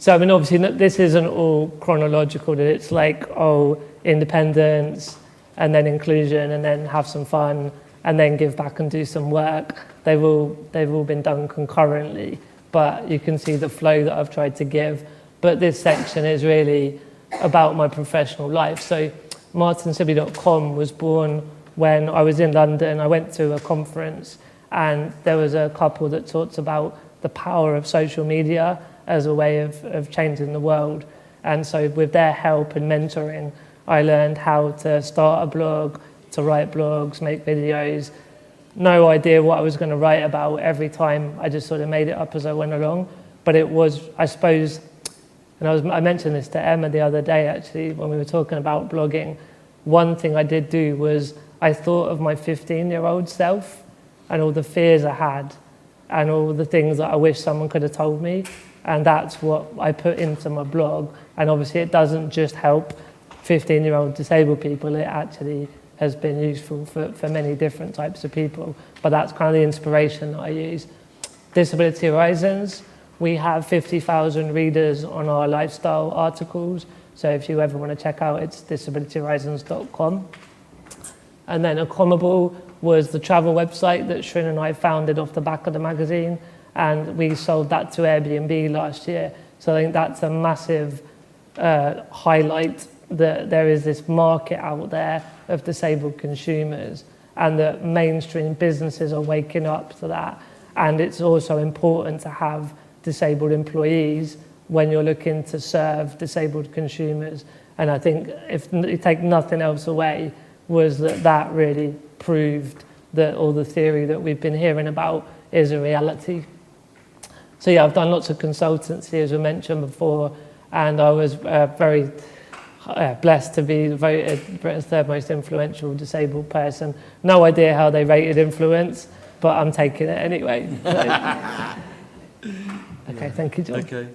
So I mean, obviously, this isn't all chronological. That it's like, oh, independence, and then inclusion, and then have some fun, and then give back and do some work. They've all been done concurrently, but you can see the flow that I've tried to give. But this section is really about my professional life. So MartynSibley.com was born when I was in London. I went to a conference, and there was a couple that talked about the power of social media as a way of changing the world. And so with their help and mentoring, I learned how to start a blog, to write blogs, make videos. No idea what I was going to write about every time. I just sort of made it up as I went along. But it was, I suppose, and I mentioned this to Emma the other day, actually, when we were talking about blogging. One thing I did do was I thought of my 15-year-old self and all the fears I had and all the things that I wish someone could have told me. And that's what I put into my blog. And obviously it doesn't just help 15-year-old disabled people. It actually has been useful for many different types of people. But that's kind of the inspiration that I use. Disability Horizons, we have 50,000 readers on our lifestyle articles. So if you ever want to check out, it's disabilityhorizons.com. And then Accomable was the travel website that Shrin and I founded off the back of the magazine. And we sold that to Airbnb last year. So I think that's a massive highlight that there is this market out there of disabled consumers and that mainstream businesses are waking up to that. And it's also important to have disabled employees when you're looking to serve disabled consumers. And I think if you take nothing else away, was that really proved that all the theory that we've been hearing about is a reality. So yeah, I've done lots of consultancy, as we mentioned before, and I was very blessed to be voted Britain's third most influential disabled person. No idea how they rated influence, but I'm taking it anyway. So. Okay, thank you, John. Okay.